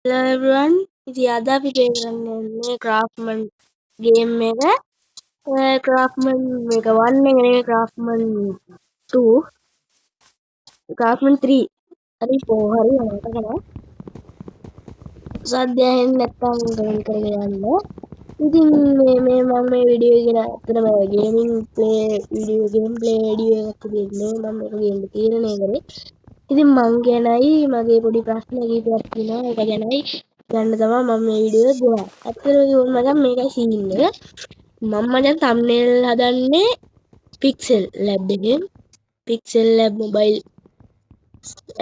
Hello everyone, ඉතින් අද අපි කරන්නේ Craftman game එක. Craftman මේක 1 එක නෙවෙයි Craftman 2, Craftman 3. හරි 4 හරි යනකොට කරා. සද්දයෙන් නැත්තම් ගමන් කරගෙන යන්න. ඉතින් මම මේ වීඩියෝ එක ඇත්තටම ගේමින් ගේම් ප්ලේ වීඩියෝ එකක් දෙන්නේ මම මේක ගේන්න තීරණය කරේ. ඉතින් මං ගැනයි මගේ පොඩි ප්‍රශ්න කිහිපයක් තියෙනවා ඒක ගැනයි ගන්න තමයි මම මේ වීඩියෝ එක දුන්නා. ඇත්තටම කිව්වොත් මචං මේකයි සීන් එක. මම මචං thumbnail හදන්නේ Pixel Lab එකෙන්. Pixel Lab mobile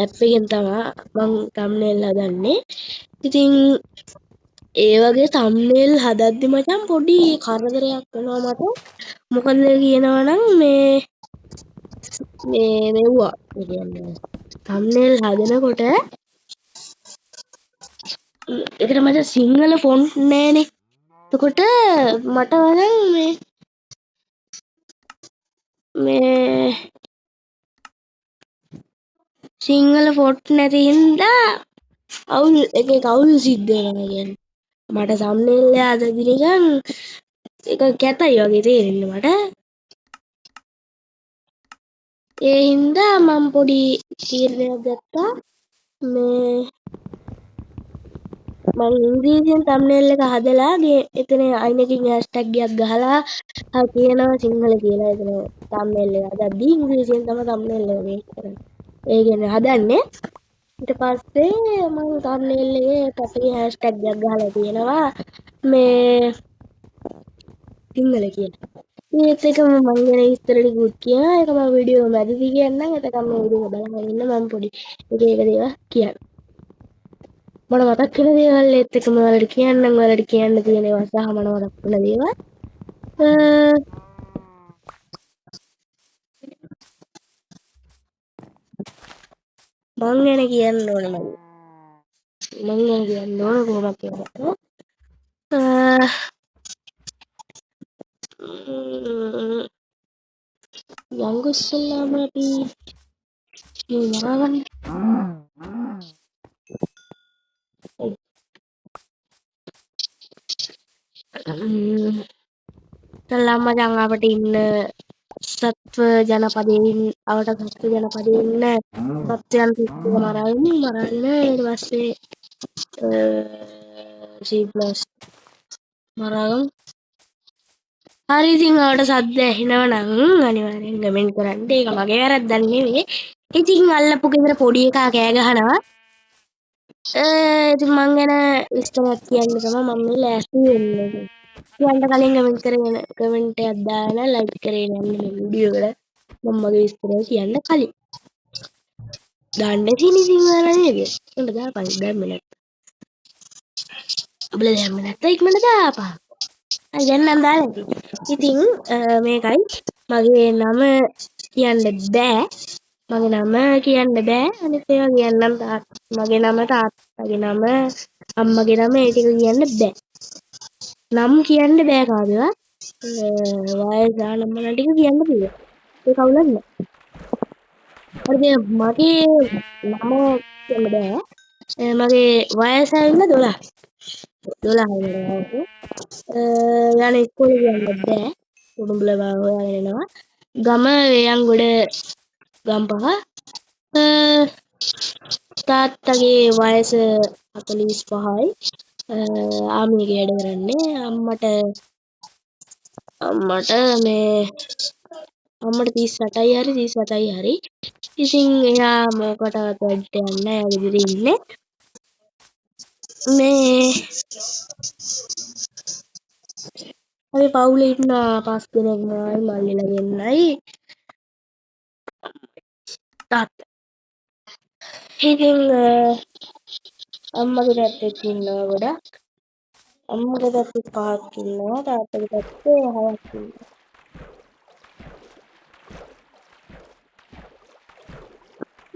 app එකෙන් තමයි මම thumbnail හදන්නේ. ඉතින් ඒ වගේ thumbnail හදද්දි මචං පොඩි කරදරයක් වෙනවා මට. මොකද කියනවනම් මේ මෙව්වා. ඒ කියන්නේ thumbnail හදනකොට ඒකට මට සිංහල ෆොන්ට් නෑනේ. එතකොට මට වරන් මේ සිංහල ෆොන්ට් නැති හින්දා අවුල් සිද්ධ වෙනවා කියන්නේ. මට thumbnail එක හදද්දි නිකන් ඒක කැතයි වගේ තේරෙන්නේ මට. ඒ හින්දා මම පොඩි තීරණයක් ගත්තා මේ මම ඉංග්‍රීසියෙන් thumbnail එක හදලා එතන අයිනකින් hashtag එකක් ගහලා කියනවා සිංහල කියලා එතන thumbnail එක හදද්දි ඉංග්‍රීසියෙන් තමයි thumbnail එක මේක කරන්නේ. ඒ කියන්නේ හදන්නේ ඊට පස්සේ මම thumbnail එකේ පස්සේ hashtag එකක් ගහලා තියෙනවා මේ සිංහල කියලා. ඒත් එකම මම ගැන විස්තර ටිකුත් කියනවා ඒක මම වීඩියෝ මැදදී කියන්නම් එතකම් මේ වීඩියෝ එක බලන්න ඉන්න මම පොඩි එක දේවල් කියන්න. මට මතක් වෙන දේවල් ඒත් එකම ඔයාලට කියන්නම් ඔයාලට කියන්න තියෙන ඒවා සහ මට මතක් වෙන දේවල්. මං ගැන කියන්න ඕනේ මං ගැන කියන්න ඕනේ කොහොමද කියලා. යංගු ඉස්සෙල්ලාම අපි මේ මරාගන්න. ඉස්සෙල්ලාම මචං අපිට ඉන්න සත්ව ජනපදයේ සත්ව ජනපදයේ ඉන්න සත්වයන් ටික මරාගෙන ඊට පස්සේ C+ මරාගමු. හරි ඉතින් ඔයාලට සද්ද ඇහෙනවා නම් අනිවාර්යෙන් කමෙන්ට් කරන්න. ඒක මගේ වැරද්දක් නෙවෙයි. ඉතින් අල්ලපු ගෙදර පොඩි එකා කෑ ගහනවා. ඉතින් මං ගැන විස්තරයක් කියන්න තමයි මම මේ ලෑස්ති වෙන්නේ. කියන්න කලින් කමෙන්ට් එකක් දාලා ලයික් කරගෙන යන්න මේ වීඩියෝ එකට. මම මගේ විස්තරය කියන්න කලින්. දාන්න තියෙන ඉතින් ඔයාලා නේද? උන්ට දාපන් දැම්මේ නැත්නම්. ඔබලා දැම්මේ නැත්නම් ඉක්මනට දාපන්. හරි දැන් නම් දාලා ඇති. ඉතින් මේකයි මගේ නම කියන්න බෑ. මගේ නම කියන්න බෑ. අනිත් ඒවා කියන්නම් මගේ නම තාත්තගේ නම අම්මගේ නම ඒ ටික කියන්න බෑ. නම් කියන්න බෑ කාටවත්. වයස නම්බර ටික කියන්න පුළුවන්. ඒක අවුලක් නෑ. හරිද මගේ නම කියන්න බෑ. මගේ වයස ඇවිල්ලා 12. 12 වෙනවා. යන ඉස්කෝලේ කියන්න බෑ. උඩුඹල හොයාගෙන එනවා. ගම වේයන්ගොඩ ගම්පහ. තාත්තගේ වයස 45යි. ආමිගේ වැඩ කරන්නේ. අම්මට මේ අම්මට 38යි හරි 37යි හරි. ඉතින් එයා මොකටවත් වැඩට යන්නේ නැහැ. එයා ගෙදර ඉන්නේ. මේ අපි පවුලේ ඉන්න 5 දෙනෙක්මයි මල්ලිලා දෙන්නයි තාත්තා. ඉතින් අම්මගේ පැත්තේ ඉන්නවා ගොඩක්. අම්මගේ පැත්තේ 5ක් ඉන්නවා. තාත්තගේ පැත්තේ 6ක් ඉන්නවා.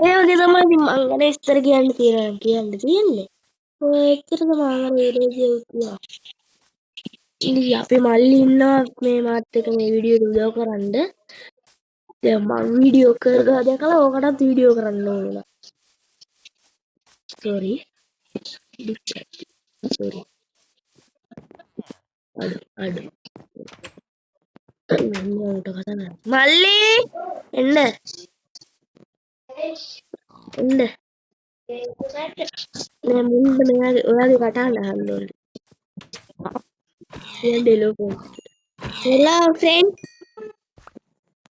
ඒ වගේ තමයි ඉතින් මං ගැන විස්තර කියන්න තියෙන්නේ. ඔය එච්චර තමයි අර වීඩියෝ කිව්වා. ඉතින් අපේ මල්ලි ඉන්නවා මේ මාත් එක්ක මේ වීඩියෝ එක උදව් කරන්න. දැන් මං වීඩියෝ කරලා දැකලා ඕකටත් වීඩියෝ කරන්න ඕන. සෝරි. sorry අඩු මට කතා මල්ලි එන්න එන්න නෑ මුන්ද මෙයාගේ ඔයාගේ කටහඬ අහන්න ඕනේ කියන්නේ ලෝකෝ hello friend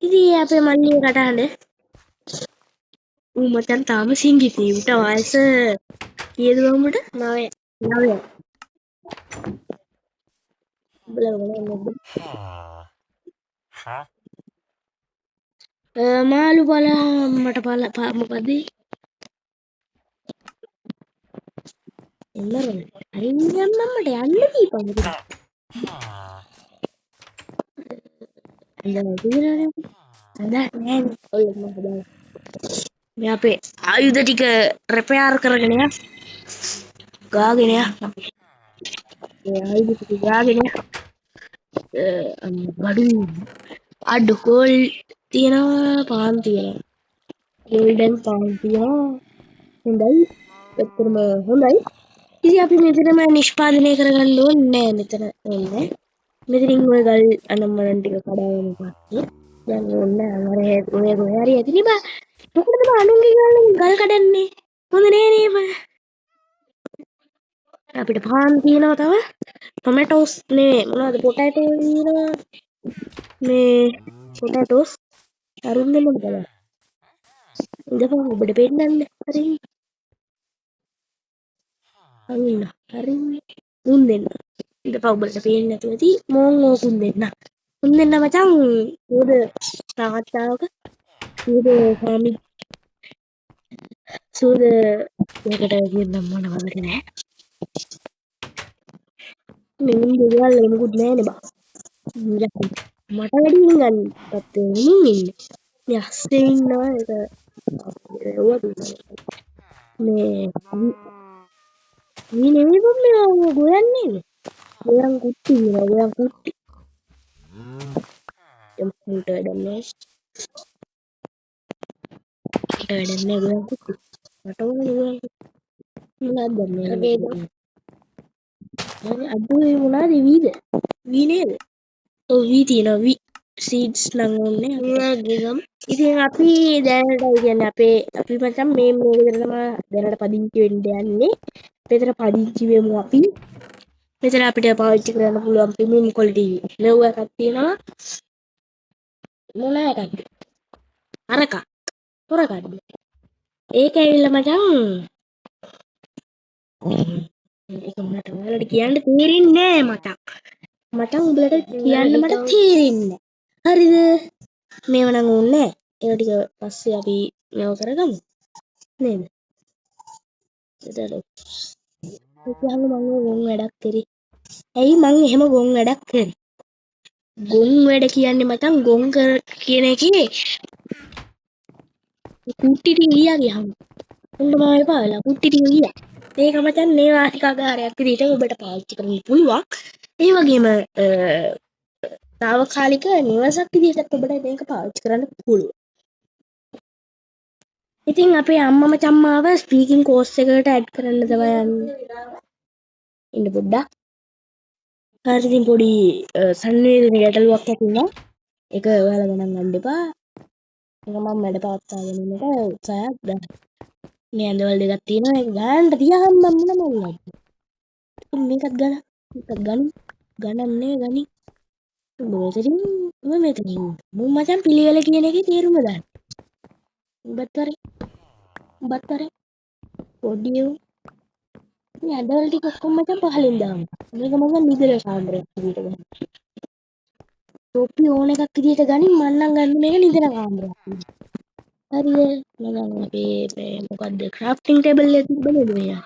ඉතින් අපේ මල්ලිගේ කටහඬ ඌ මචං තාම සිංගිති උට වයස කීයද බමුට 9 9 බලන්න මාළු බල මට බල මොකද එන්නරනේ අරින් යන්නම් මට යන්න දීපන් ඉතින් නෑ නෑ ඔය මම බලන්න මේ අපේ ආයුධ ටික රිපෙයාර් කරගෙන යන්න ගාගෙන යන්න ඒ ආයුධ ටික ගාගෙන යන්න බඩු අඩු කෝල් තියනවා පාන් තියනවා ගෝල්ඩන් පාන් තියනවා හොඳයි ඇත්තටම හොඳයි ඉතින් අපි මෙතනම නිෂ්පාදනය කරගන්න ඕනේ නෑ මෙතන ඕනේ මෙතනින් ඔය ගල් අනම්මනන් ටික කඩාගෙන පස්සේ දැන් ඕන්න ඔය කොහේ හරි ඇතිනේ බා මොකටද බා අනුන්ගේ ගල් කඩන්නේ හොඳ නෑ නේ බා අපිට පාන් තියෙනවා තව ටොමැටෝස් නේ මොනවද පොටැටෝ තියෙනවා මේ පොටැටෝස් අරුන් දෙන්න බලන්න ඉඳපන් ඔබට පෙන්නන්න හරි අන්න හරි උන් දෙන්න ඉඳපන් ඔබට පේන්නේ නැතුව ඇති මෝන් ඕකුන් දෙන්න උන් දෙන්න මචං උද තාත්තාවක උද ස්වාමි සූද ඒකට කියන්නම් මොනවද නෑ මෙන්න දෙවල් එමුකුත් නෑනේ බා මට වැඩියෙන් ගන්න තත්ත්වෙ ඉන්නේ යස්සේ ඉන්නවා ඒක මේ මේ නෙමෙයි බම් මේ ගොයන්නේ ගොයන් කුට්ටි වෙනවා ගොයන් කුට්ටි එම්පුට වැඩන්නේ ගොයන් කුට්ටි මට ඕනේ ගොයන් මොනවද දන්නේ අඩුවේ මොනවද වී නේද ඔව් වී තියෙනවා වී සීඩ්ස් නම් ඕනේ ගම් ඉතින් අපි දැනට කියන්නේ අපි මචං මේ විතර තමයි දැනට පදිංචි වෙන්න යන්නේ මෙතන පදිංචි වෙමු අපි මෙතන අපිට පාවිච්චි කරන්න පුළුවන් ප්‍රීමියම් ක්වොලිටි මෙව එකක් තියෙනවා මොන එකක්ද අරක පොරකඩ ඒක ඇවිල්ලා මචං ඒක මට ඔයාලට කියන්න තේරෙන්නේ නෑ මචං උඹලට කියන්න මට තේරෙන්නේ හරිද මේව නම් ඕනේ ඒක ටික පස්සේ අපි මේව කරගමු නේද ඒතර මම ගොන් වැඩක් කරේ ඇයි මං එහෙම ගොන් වැඩක් කරේ ගොන් වැඩ කියන්නේ මචං ගොන් කර කියන එකේ කුට්ටි ටික ගියා ගියාම උඹ මම එපා වෙලා කුට්ටි ටික ගියා ඒක මචං මේ වාසිකාගාරයක් විදිහට ඔබට පාවිච්චි කරන්න පුළුවන් ඒ වගේම తాවකාලික නිවසක් විදිහට ඔබට මේක පාවිච්චි කරන්න පුළුවන් ඉතින් අපේ අම්මා මචං මාව ස්පීකින් කෝස් එකකට ඇඩ් කරන්න තමයි යන්නේ ඉන්න පොඩ්ඩක් හරි ඉතින් පොඩි සංවේදන ගැටලුවක් ඇති වුණා ඒක ඔයාලා ගණන් ගන්න එපා ඒක මම වැඩ පවත්වාගෙන ඉන්නට උත්සාහයක් ගන්න මේ ඇඳවල දෙකක් තියෙනවා ඒක ගන්න තියහම් මම මොනවද මේකත් ගණන්නේ ගනි උඹ මෙතනින් මම මචං පිළිවෙල කියන එකේ තේරුම ගන්න උඹත් කරේ පොඩි මේ ඇඳවල ටික ඔක්කොම මචං පහලින් දාමු මේක මම නිදල කාමරයක් විදියට ගන්න ටොපි ඕන එකක් විදියට ගනින් මම නම් ගන්න මේක නිදන කාමරයක් හරිද මම අපේ මේ මොකද්ද ක්‍රාෆ්ටිං ටේබල් එක තිබ්බනේ මේ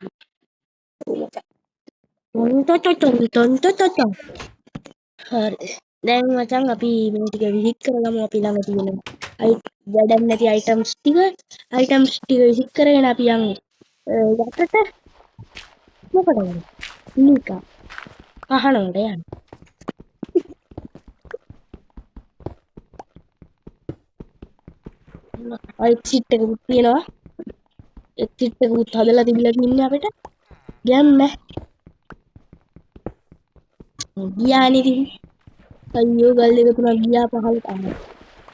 ටොන් හරි දැන් මචං අපි මේ ටික විසිට් කරගමු අපි ළඟ තියෙන වැඩක් නැති අයිටම්ස් ටික විසිට් කරගෙන අපි යමු යටට මොකටද නිකා අහනවට යන්න එක්සිට් එකකුත් තියෙනවා එක්සිට් එකකුත් හදලා තිබිලා තින්නේ අපිට ගැම්ම ගියානේ ඉතින් අයියෝ ගල් දෙක තුනක් ගියා පහළට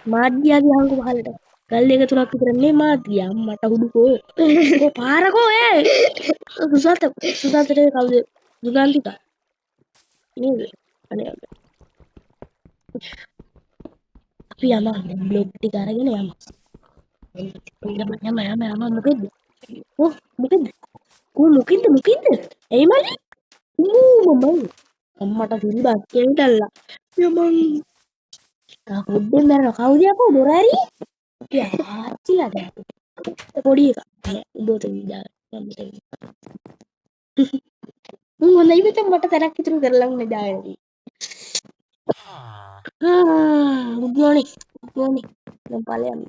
මාත් ගියා ගියන්කෝ පහළට ගල් දෙක තුනක් විතර නේ මාත් ගියා මට හුදුකෝ කො පාරකෝ සුසාතට කවුද දුගන්තික නේද අනේ අපි යමු බ්ලොග් ටික අරගෙන යමු යම මොකෙද්ද මොකෙද්ද මොකෙද්ද එයි මල්ලි මමයි අම්මට සිරිබත් කෙන්ටල්ලා යමන් පොඩ්ඩෙන් මැරෙනවා කවුද යකෝ දොර ඇරියේ යාච්චිලා දැන් පොඩි එකා උඹට විදාගන්න හොඳයි මචං මට තැනක් ඉතුරු කරලා උන්නේ දායනදී good morning දැන් ඵලයන්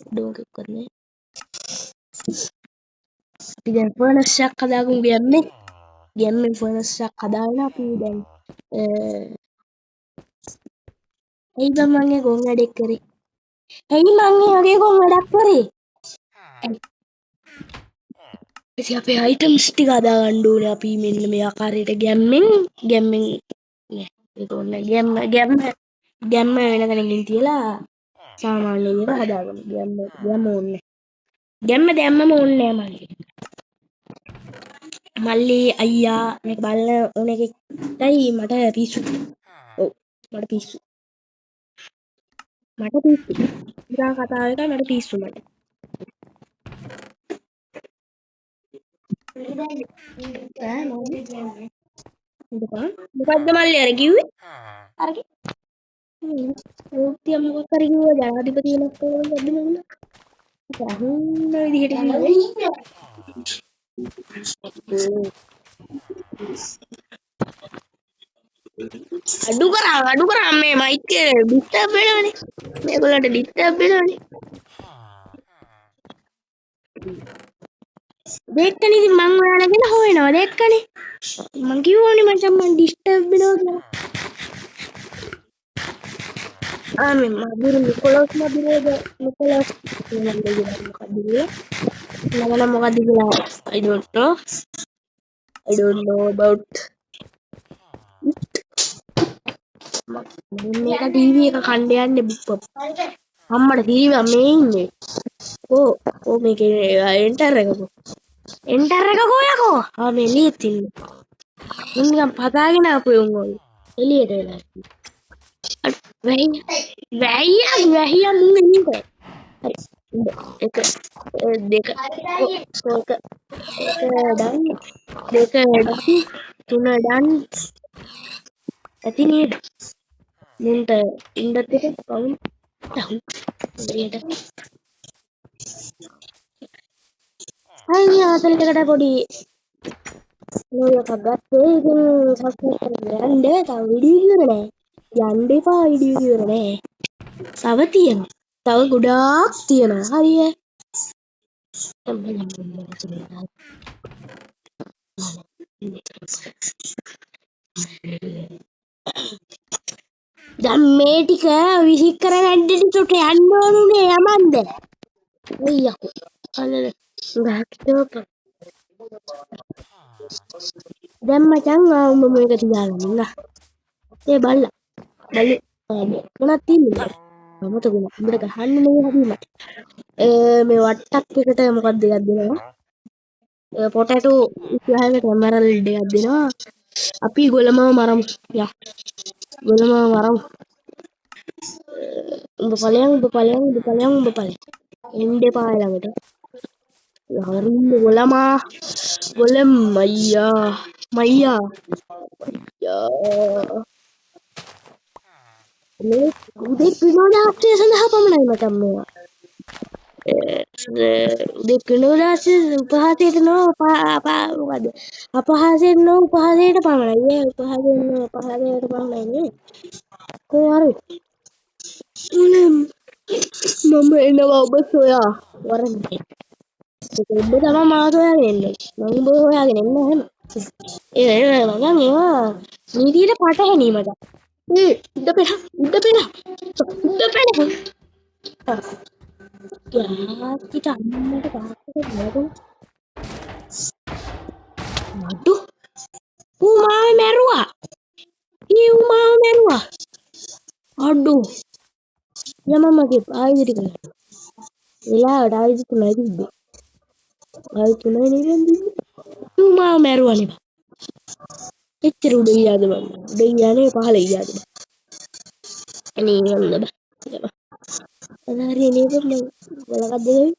ඩෝක කරන්නේ අපි දැන් ෆර්නස් එකක් හදාගමු ගැම්මෙන් ෆර්නස් එකක් හදාගෙන අපි දැන් ඇයි බං මං ඒ ගොන් වැඩක් කරේ ඇයි මං ඒ වගේ ගොන් වැඩක් කරේ ඉතින් අපේ අයිටම්ස් ටික හදාගන්න ඕනේ අපි මෙන්න මේ ආකාරයට ගැම්මෙන් නෑ ඒක ඕනේ ගැම්ම වෙන තැනකින් තියලා සාමාන්‍ය විදිහට හදාගමු ගැම්ම ඕනේ ගැම්ම දැම්මම ඕනේ නෑ මල්ලි මල්ලි අයියා මේක බලන ඕන එකයි මට පිස්සු ඔව් මට පිස්සු ඉතින් කතාව එක මට පිස්සු මට මොකද්ද මල්ලි අර කිව්වේ අර කිව්වේ මොකක් කර කිව්වා ජනාධිපති වෙනස් කරනවා මොකද්ද මම අහන්න විදිහට අඩු කරා මේ මයික් එක ඩිස්ටර්බ් වෙනවනේ මේගොල්ලන්ට ඩිස්ටර්බ් වෙනවනේ දෙක්කනේ ඉතින් මං ඔයාලා ගැන හොයනවා දෙක්කනේ මං කිව්වනේ මචං මං ඩිස්ටර්බ් වෙනවා කියලා මේ මදුරු නිකොලස් මදුරේද නිකොලස් මොකද්ද කියලා I don't know about මේක ටීවී එක කණ්ඩ යන්නේ බුප්ප අම්මට ටීවී එක මේ ඉන්නේ ඕ මේකේ එන්ටර් එකකෝ යකෝ මේ එළියෙත් ඉන්නේ උන් නිකන් පතාගෙන ආපු උන් වගේ එළියට වෙලා වැහියා මුන් එන්නේ හරි එක දෙක ඩන් දෙක තුන ඩන් ඇති නේද මුන්ට ඉන්නත් එක කවුන් එළියට අයියා අතලකට පොඩි නෝයක ගත්තේ ඉතින් සස්පෙන්ඩ් කරලා යන්න තව වීඩියෝ ඉවර නෑ යන්න එපා වීඩියෝ ඉවර නෑ තව තියෙනවා තව ගොඩාක් තියෙනවා හරිය දැන් මේ ටික විසික් කරගන්න ටිකට යන්න ඕනුනේ යමන්ද අයියෝ අනේ ගහක්ටෝප දැන් මචං උඹ මේක තියාගන්න ඉන්න ඒ බල්ලා මොනවද තියෙන්නේ මමත ගුණ උඹට ගහන්න නෙවෙයි හදීමට මේ වට්ටක් එකට මොකක්ද එකක් දෙනවා පොටැටෝ ඉස්සරහට එමරල්ඩ් එකක් දෙනවා අපි ගොලමව මරමු යා ගොලමව මරමු උඹ ඵලයන් එන්න එපා ළඟට හරින්න ගොලම් මයියා මේ උදේ විනෝදාස්ත්‍රය සඳහා පමණයි මචං මේවා උදේ විනෝදාස්ත්‍රය උපහාසයට නො මොකද අපහාසයට නො උපහාසයට පමණයි ඒ උපහාසයෙන් නො අපහාසයට පමණයි නේ කො අර මම එනවා ඔබ සොයා වරන්නේ ඔබ තමයි මාව හොයාගෙන එන්නේ මම ඔබ හොයාගෙන එන්නේ එහෙම ඒ මචං ඒවා නීතියට පටහැනි මචං උඩ පෙළ යාකිට අම්මට තාත්තට නේද ඌ මාව මැරුවා. ඌ මාව මැරුවා. අඩෝ. යමමගේ ආයුධ ටික ගන්න. වෙලාවට ආයුධ තුනයි තිබ්බේ. ආයුධ තුනයි නේද තිබ්බේ. ඌ මාව මැරුවානේ. එච්චර උඩ ගියාද මම. උඩ ගියානේ පහළ ගියාද. අනේ යන්න බෑ. අනාරිය නේද මම බලකද්ද ගන්නේ.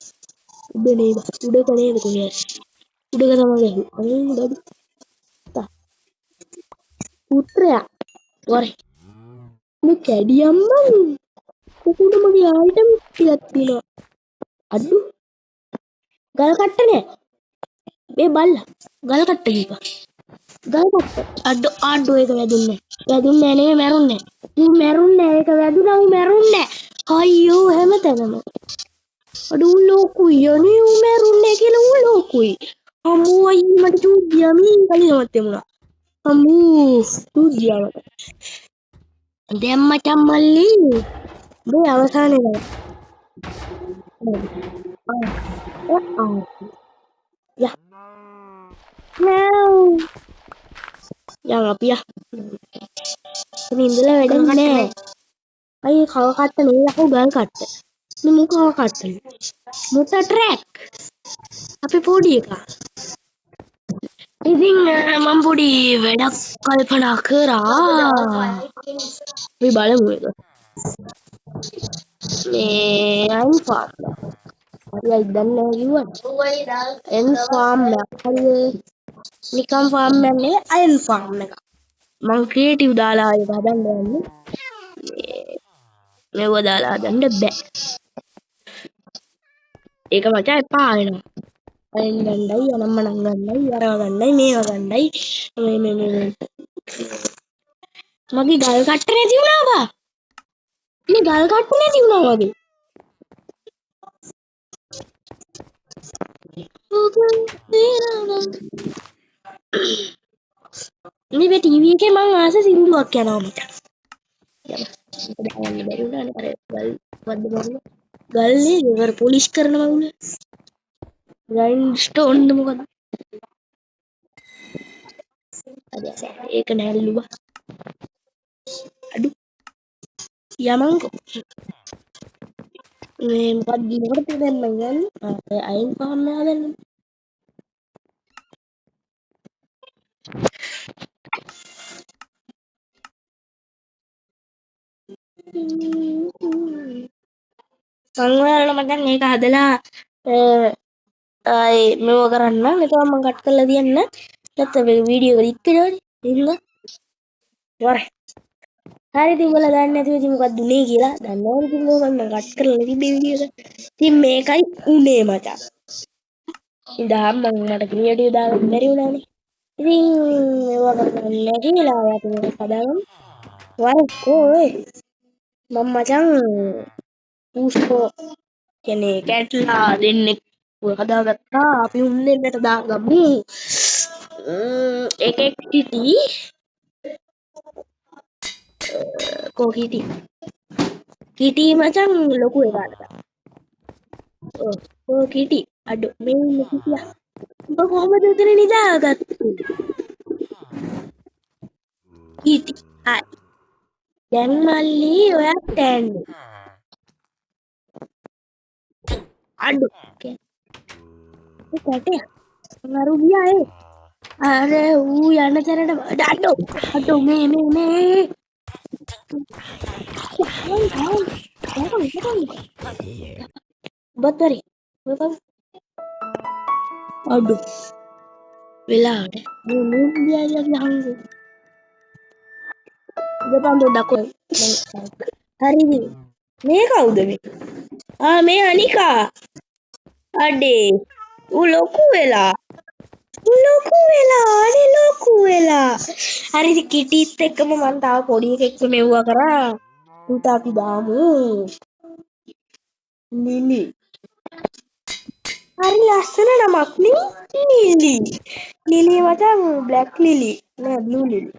උඩ නේද. උඩක නේද කොහේ. උඩක තමයි ගහුවේ. අනේ බඩු. තා. පුත්‍රයා. වරේ. මේ කැඩියම්මන්. කුකුඩ මගේ ආයිටම් ටිකක් තියෙනවා. අඩු. ගල් කට්ට නෑ. මේ බල්ලා. ගල් කට්ට ගිහපන්. ගල් කට්ට. අඩෝ ඒක වැදුන්නේ. වැදුන්නේ නෙමෙයි මැරුන්නේ. ඌ මැරුන්නේ ඒක වැදුනා ඌ මැරුන්නේ. අයියෝ හැමතැනම. අඩෝ ලෝකුයි අනේ ඌ මැරුන්නේ කියලා ඌ ලෝකුයි. අම්මෝ අයියේ මට චූදියා මීන් කලිනවත් එමුණා. අම්මෝ චූදියා මට. දැන් මචං මල්ලි මේ අවසානේ නේද? යා නෑ යන් අපි යා ඉතින් ඉඳලා වැඩක් නෑ අයියේ කව කට්ට නේ යකෝ ගල් කට්ට මේ මුඛව කට්ට මුට ට්‍රැක් අපි පොඩි එකා ඉතින් මම පොඩි වැඩක් කල්පනා කරා අපි බලමු ඒක මේ අයින් ෆාම් හරියි දැන් නෑ කිව්වට එන් ෆාම් එක හරියි නිකම් ෆාම් එකක් නෙවෙයි අයන් ෆාම් එක මම ක්‍රියේටිව් දාලා ඒක හදන්න යන්නේ මේව දාලා හදන්න බෑ ඒක මචං එපා වෙනවා අයින් ගන්නයි අනම්මනම් ගන්නයි අරව ගන්නයි මේව ගන්නයි මේ මගේ ගල් කට්ට නැති වුණා බා මේ ගල් කට්ට නැති වුණා වගේ මේ ටීවී එකේ මං ආස සින්දුවක් යනවා මචං දාන්න බැරි වුණානේ අර ගල් වද්ද බං ගල්නේ ඉවර පොලිෂ් කරනවා උනේ ග්‍රයින්ඩ් ස්ටෝන්ද මොකද අද ඒක නැල්ලුවා අඩු යමන්කෝ මේ මොකක්ද මොකටද දැන් මං ගන්නේ අයින් ෆාම් එක හදන්න සංවර්ණ මචං ඒක හදලා ආයි මෙව කරන්න මෙතන මම කට් කරලා තියන්න නැත්නම් මේ වීඩියෝ එක ඉක්කනවනේ ඉන්න වරේ හරි ඉතින් උඹලා දන්නේ නැතුව ඉතින් මොකක්ද උනේ කියලා දන්නවනේ ඉතින් මම කට් කරලා තිබ්බේ වීඩියෝ එක ඉතින් මේකයි උනේ මචං ඉදාම් මම මට ක්‍රියේටිව් දාගන්න බැරි වුණානේ ඉතින් මේවා කරන්න නැතිලා අපි මේක හදාගමු වරේ කොයි මම මචං පූස්කෝ කියන්නේ කැට්ලා දෙන්නෙක් හදාගත්තා අපි උන් දෙන්නට දාගමු එකෙක් කිටි කිටි මචං ලොකු එකාට ඔව් කිටි අඩෝ මේ ඉන්න කිටියා උඹ කොහමද උතන නිදාගත්තේ කිටි ආයි දැන් මල්ලි ඔයාත් තෑන්නේ අඩෝ කැටේ අරු ගියා ඒ අර ඌ යන තැනට අඩෝ මේ බතරි අඩෝ වෙලාවට මේ මුම්බියලගේ හංගු දෙපන් පොඩ්ඩක් හරිද මේ කවුද මේ මේ අනිකා අඩේ ඌ ලොකු වෙලා අනේ ලොකු වෙලා හරි ඉතින් කිටිත් එක්කම මම තාම පොඩි එකෙක් මෙව්වා කරා උට අපි දාමු නිලි හරි ලස්සන නමක් නේ නිලි මචං බ්ලැක් ලිලි නෑ බ්ලූ ලිලි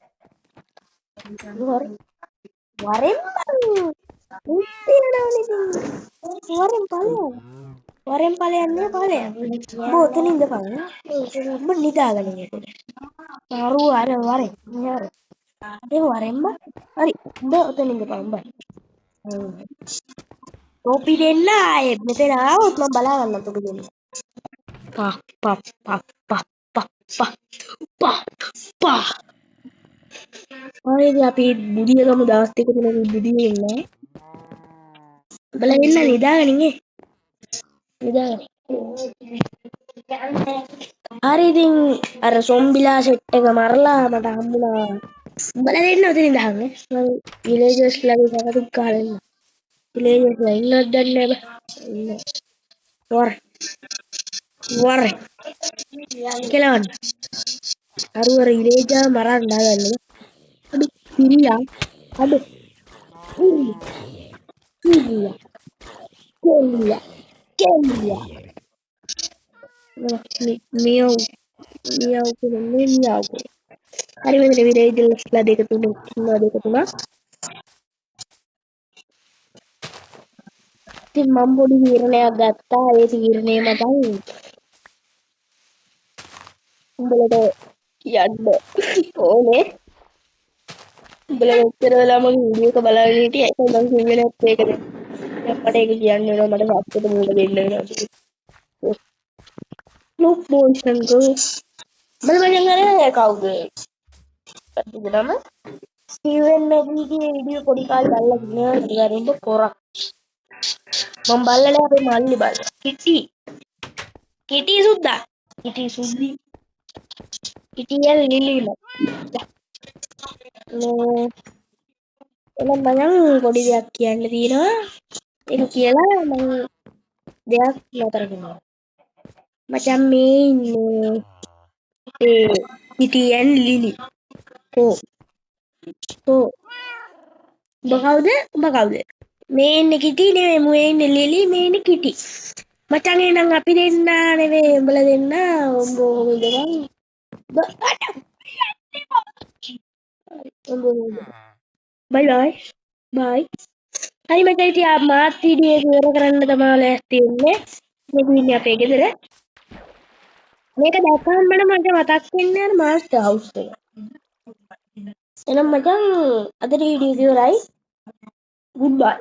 වරෙන් වරෙන් ඵලයන් නේ ඵලයන් ඔබ ඔතන ඉඳපන් ඔබ නිදාගන්න Taruh ada ware. Nyar. Waremba. Hari. Udah otenin ke pamba. Topi දෙන්න ආයේ මෙතන ආවොත් මම බලා ගන්න තොපි දෙන්න. පා පා පා පා පා පා පා පා. හරිද අපි බුදිය ගමු දවස් දෙක තුනක බුදියේ ඉන්නේ. බලලා ඉන්න නිදාගෙන ඉන්නේ. නිදාගෙන. හරි ඉතින් අර සොම්බිලා සෙට් එක මරලා මට හම්බුණා. බලලා ඉන්න ඔතන ඉඳහන් මම විලේජර්ස් ලගේ සකටුක් ගහලා ඉන්න. විලේජර්ස් ලා ඉන්නවද දන්නේ නැහැ. ඉන්න. වර වර කෙලවන්න. අර විලේජර් මරන්න හදන්නේ. අඩු පිරියා අඩු පිරියා කෙල්ලා කෙල්ලා මියව් මියව් කියන්නේ මියව්. හරි මෙතන විලේජර්ස් ලා දෙක තුනක් ඉන්නවා දෙක තුනක්. ඉතින් මම පොඩි තීරණයක් ගත්තා. ඒ තීරණය මතයි උඹලට කියන්න ඕනේ. උඹලා මෙච්චර වෙලා මම වීඩියෝ එක බලාගෙන හිටියා. ඒක මම කිව්වේ නැත් ඒකද. දැන් මට ඒක කියන්න වෙනවා. මට සත්‍යෙට මූණ දෙන්න වෙනවා. ලොක් බෝයිසන් ගෝ. බල මචං අර කවුද? අද නම ස්ටීවන් මැගීගේ වීඩියෝ පොඩි කාලේ බලලා ඉන්නවා. ඊගාරින්ද පොරක්. මම බලලා අපේ මල්ලි බලලා. කිටි. කිටි සුද්දා. කිටි සුද්දි. කිටියල් ලිලිම. එහෙනම් මම පොඩි දෙයක් කියන්න තියෙනවා. ඒක කියලා මම දෙයක් නතර කරනවා. මචං මේ ඉන්නේ ඒ කිටියන් ලිලි. කො කො උඹ කවුද? මේ ඉන්නේ කිටි නෙවෙයි මුවේ ඉන්නේ ලිලි මේ ඉන්නේ කිටි. මචං එහෙනම් අපි දෙන්න නෙවෙයි උඹලා දෙන්න උඹ හොඳනම් බයි බයි බයි. හරි මචං ඉතින් මාත් වීඩියෝ එක ඉවර කරන්න තමයි ලෑස්ති වෙන්නේ. මේ ඉන්නේ අපේ ගෙදර. මේක දැක්කම මට මතක් වෙන්නේ අර මාස්ටර් හවුස් එක. එහෙනම් මචං අද වීඩියෝ එක ඉවරයි. Goodbye.